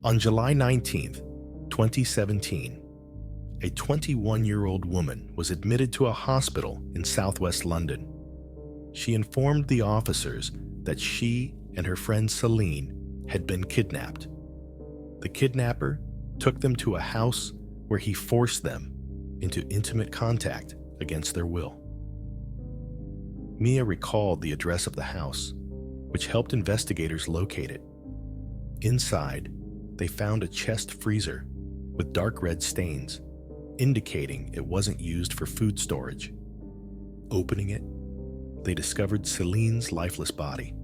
On July 19th, 2017, a 21-year-old woman was admitted to a hospital in southwest London. She informed the officers that she and her friend Celine had been kidnapped. The kidnapper took them to a house where he forced them into intimate contact against their will. Mia recalled the address of the house, which helped investigators locate it. Inside, they found a chest freezer with dark red stains, indicating it wasn't used for food storage. Opening it, they discovered Celine's lifeless body.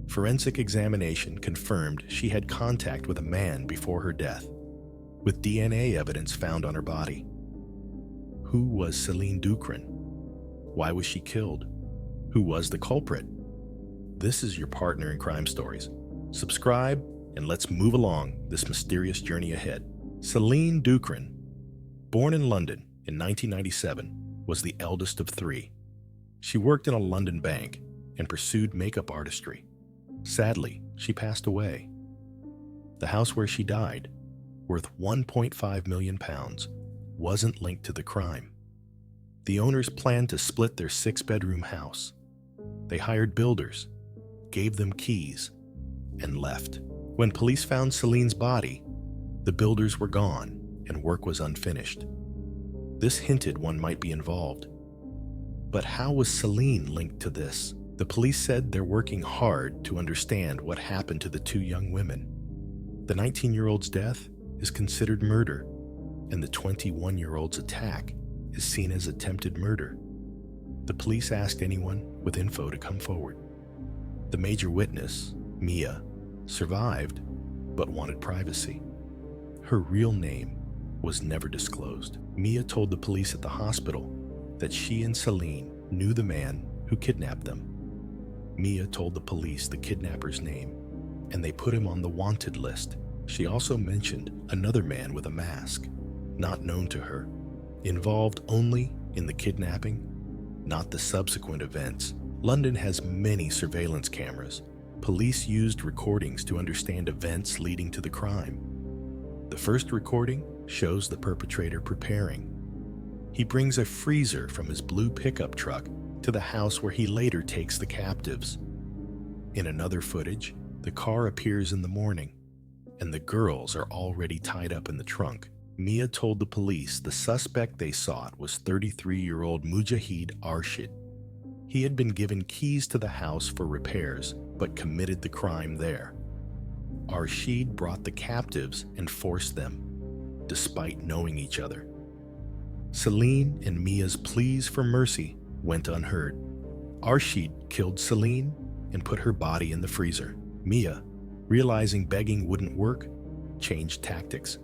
Forensic examination confirmed she had contact with a man before her death, with DNA evidence found on her body. Who was Celine Dookhran? Why was she killed? Who was the culprit? This is your partner in crime stories. Subscribe and let's move along this mysterious journey ahead. Celine Dookhran, born in London in 1997, was the eldest of three. She worked in a London bank and pursued makeup artistry. Sadly, she passed away. The house where she died, worth £1.5 million, wasn't linked to the crime. The owners planned to split their 6-bedroom house. They hired builders, gave them keys, and left. When police found Celine's body, the builders were gone and work was unfinished. This hinted one might be involved. But how was Celine linked to this? The police said they're working hard to understand what happened to the two young women. The 19-year-old's death is considered murder, and the 21-year-old's attack is seen as attempted murder. The police asked anyone with info to come forward. The major witness, Mia, survived but wanted privacy. Her real name was never disclosed. Mia told the police at the hospital that she and Celine knew the man who kidnapped them. Mia told the police the kidnapper's name, and they put him on the wanted list. She also mentioned another man with a mask, not known to her, involved only in the kidnapping, not the subsequent events. London has many surveillance cameras. Police used recordings to understand events leading to the crime. The first recording shows the perpetrator preparing. He brings a freezer from his blue pickup truck to the house where he later takes the captives. In another footage, the car appears in the morning, and the girls are already tied up in the trunk. Mia told the police the suspect they sought was 33-year-old Mujahid Arshid. He had been given keys to the house for repairs, but committed the crime there. Arshid brought the captives and forced them, despite knowing each other. Celine and Mia's pleas for mercy went unheard. Arshid killed Celine and put her body in the freezer. Mia, realizing begging wouldn't work, changed tactics.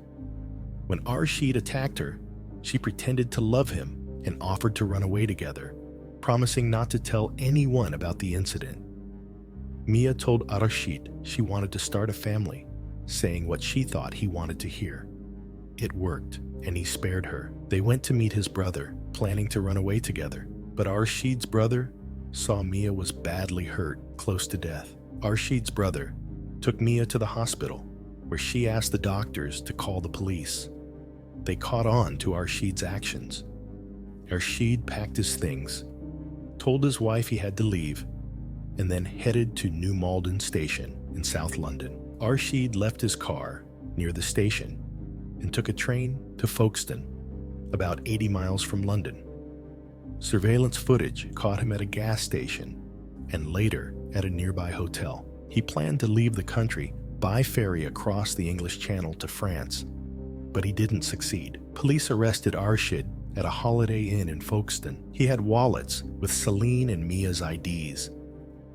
When Arshid attacked her, she pretended to love him and offered to run away together, promising not to tell anyone about the incident. Mia told Arshid she wanted to start a family, saying what she thought he wanted to hear. It worked, and he spared her. They went to meet his brother, planning to run away together. But Arshid's brother saw Mia was badly hurt, close to death. Arshid's brother took Mia to the hospital, where she asked the doctors to call the police. They caught on to Arshid's actions. Arshid packed his things, told his wife he had to leave, and then headed to New Malden Station in South London. Arshid left his car near the station and took a train to Folkestone, about 80 miles from London. Surveillance footage caught him at a gas station and later at a nearby hotel. He planned to leave the country by ferry across the English Channel to France, but he didn't succeed. Police arrested Arshid at a Holiday Inn in Folkestone. He had wallets with Celine and Mia's IDs,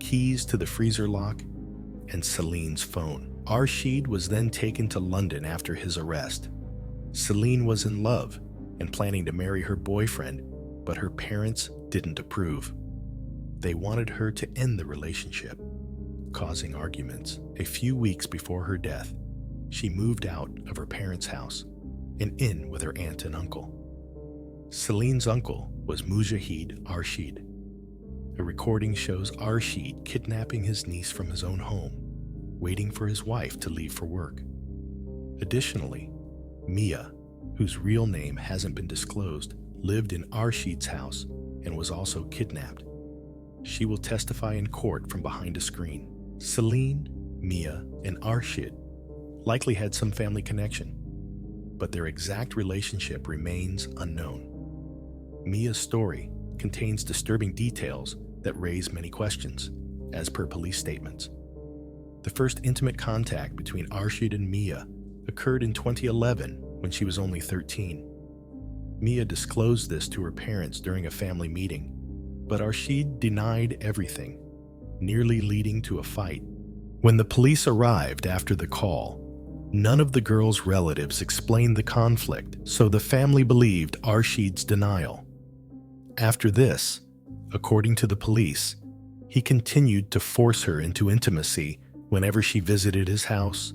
keys to the freezer lock, and Celine's phone. Arshid was then taken to London after his arrest. Celine was in love and planning to marry her boyfriend, but her parents didn't approve. They wanted her to end the relationship, causing arguments. A few weeks before her death, she moved out of her parents' house and in with her aunt and uncle. Celine's uncle was Mujahid Arshid. A recording shows Arshid kidnapping his niece from his own home, waiting for his wife to leave for work. Additionally, Mia, whose real name hasn't been disclosed, lived in Arshid's house and was also kidnapped. She will testify in court from behind a screen. Celine, Mia, and Arshid likely had some family connection, but their exact relationship remains unknown. Mia's story contains disturbing details that raise many questions, as per police statements. The first intimate contact between Arshid and Mia occurred in 2011 when she was only 13. Mia disclosed this to her parents during a family meeting, but Arshid denied everything, nearly leading to a fight. When the police arrived after the call, none of the girl's relatives explained the conflict, so the family believed Arshid's denial. After this, according to the police, he continued to force her into intimacy whenever she visited his house,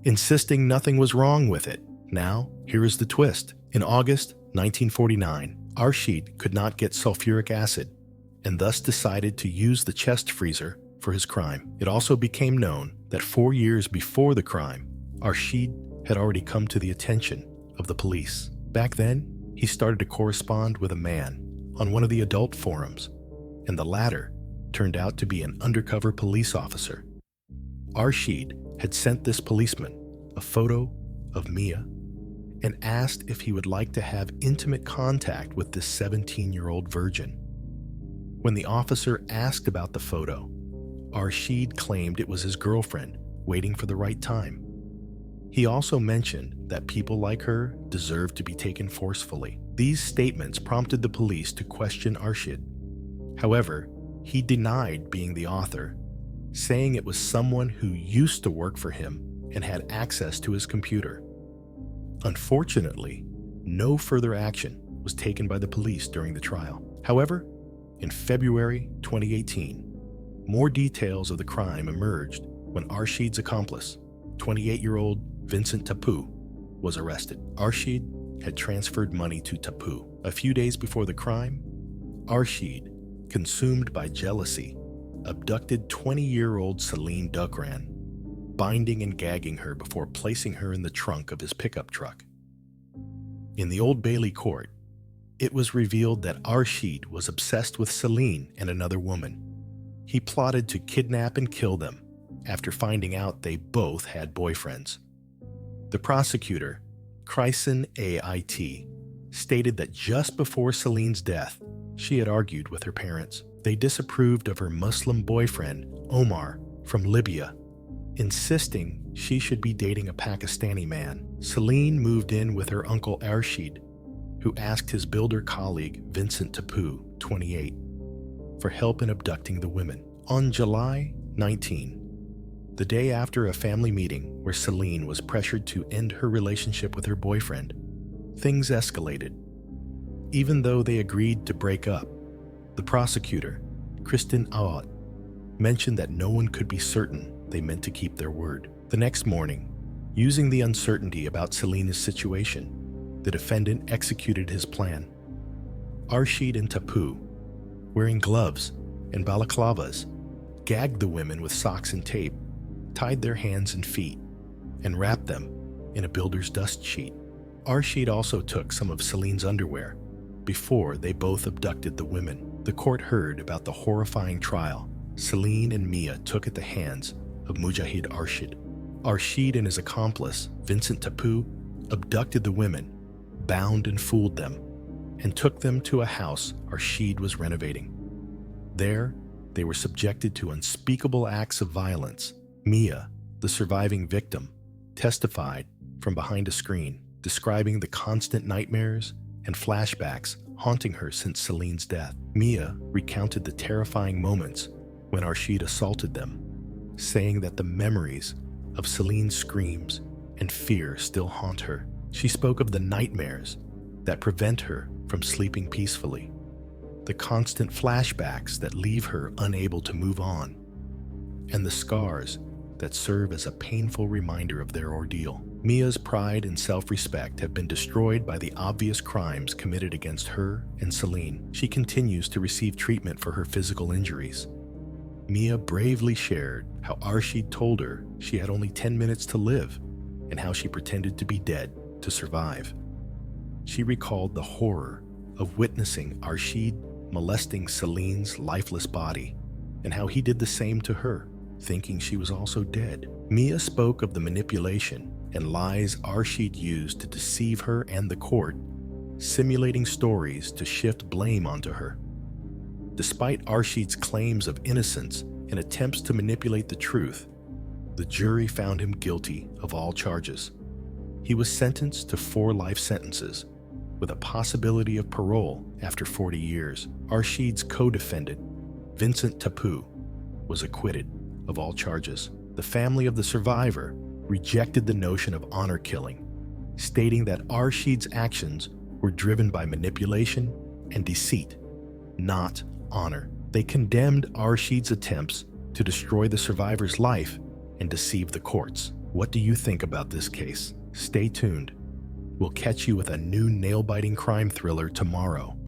insisting nothing was wrong with it. Now, here is the twist. In August 1949, Arshid could not get sulfuric acid and thus decided to use the chest freezer for his crime. It also became known that 4 years before the crime, Arshid had already come to the attention of the police. Back then, he started to correspond with a man on one of the adult forums, and the latter turned out to be an undercover police officer. Arshid had sent this policeman a photo of Mia and asked if he would like to have intimate contact with this 17-year-old virgin. When the officer asked about the photo, Arshid claimed it was his girlfriend waiting for the right time. He also mentioned that people like her deserved to be taken forcefully. These statements prompted the police to question Arshid. However, he denied being the author, saying it was someone who used to work for him and had access to his computer. Unfortunately, no further action was taken by the police during the trial. However, in February 2018, more details of the crime emerged when Arshid's accomplice, 28-year-old Vincent Tapu, was arrested. Arshid had transferred money to Tapu. A few days before the crime, Arshid, consumed by jealousy, abducted 20-year-old Celine Dookhran, binding and gagging her before placing her in the trunk of his pickup truck. In the Old Bailey court, it was revealed that Arshid was obsessed with Celine and another woman. He plotted to kidnap and kill them after finding out they both had boyfriends. The prosecutor, Chryson AIT, stated that just before Celine's death, she had argued with her parents. They disapproved of her Muslim boyfriend, Omar, from Libya, insisting she should be dating a Pakistani man. Celine moved in with her uncle Arshid, who asked his builder colleague, Vincent Tapu, 28, for help in abducting the women. On July 19, the day after a family meeting where Celine was pressured to end her relationship with her boyfriend, things escalated. Even though they agreed to break up, the prosecutor, Kristen Awad, mentioned that no one could be certain they meant to keep their word. The next morning, using the uncertainty about Celine's situation, the defendant executed his plan. Arshid and Tapu, wearing gloves and balaclavas, gagged the women with socks and tape, tied their hands and feet, and wrapped them in a builder's dust sheet. Arshid also took some of Celine's underwear before they both abducted the women. The court heard about the horrifying trial Celine and Mia took at the hands of Mujahid Arshid. Arshid and his accomplice, Vincent Tapu, abducted the women, bound and fooled them, and took them to a house Arshid was renovating. There, they were subjected to unspeakable acts of violence. Mia, the surviving victim, testified from behind a screen, describing the constant nightmares and flashbacks haunting her since Celine's death. Mia recounted the terrifying moments when Arshid assaulted them, saying that the memories of Celine's screams and fear still haunt her. She spoke of the nightmares that prevent her from sleeping peacefully, the constant flashbacks that leave her unable to move on, and the scars that serve as a painful reminder of their ordeal. Mia's pride and self-respect have been destroyed by the obvious crimes committed against her and Celine. She continues to receive treatment for her physical injuries. Mia bravely shared how Arshid told her she had only 10 minutes to live and how she pretended to be dead to survive. She recalled the horror of witnessing Arshid molesting Celine's lifeless body, and how he did the same to her, thinking she was also dead. Mia spoke of the manipulation and lies Arshid used to deceive her and the court, simulating stories to shift blame onto her. Despite Arshid's claims of innocence and attempts to manipulate the truth, the jury found him guilty of all charges. He was sentenced to 4 life sentences, with a possibility of parole after 40 years. Arshid's co-defendant, Vincent Tapu, was acquitted of all charges. The family of the survivor rejected the notion of honor killing, stating that Arshid's actions were driven by manipulation and deceit, not honor. They condemned Arshid's attempts to destroy the survivor's life and deceive the courts. What do you think about this case? Stay tuned. We'll catch you with a new nail-biting crime thriller tomorrow.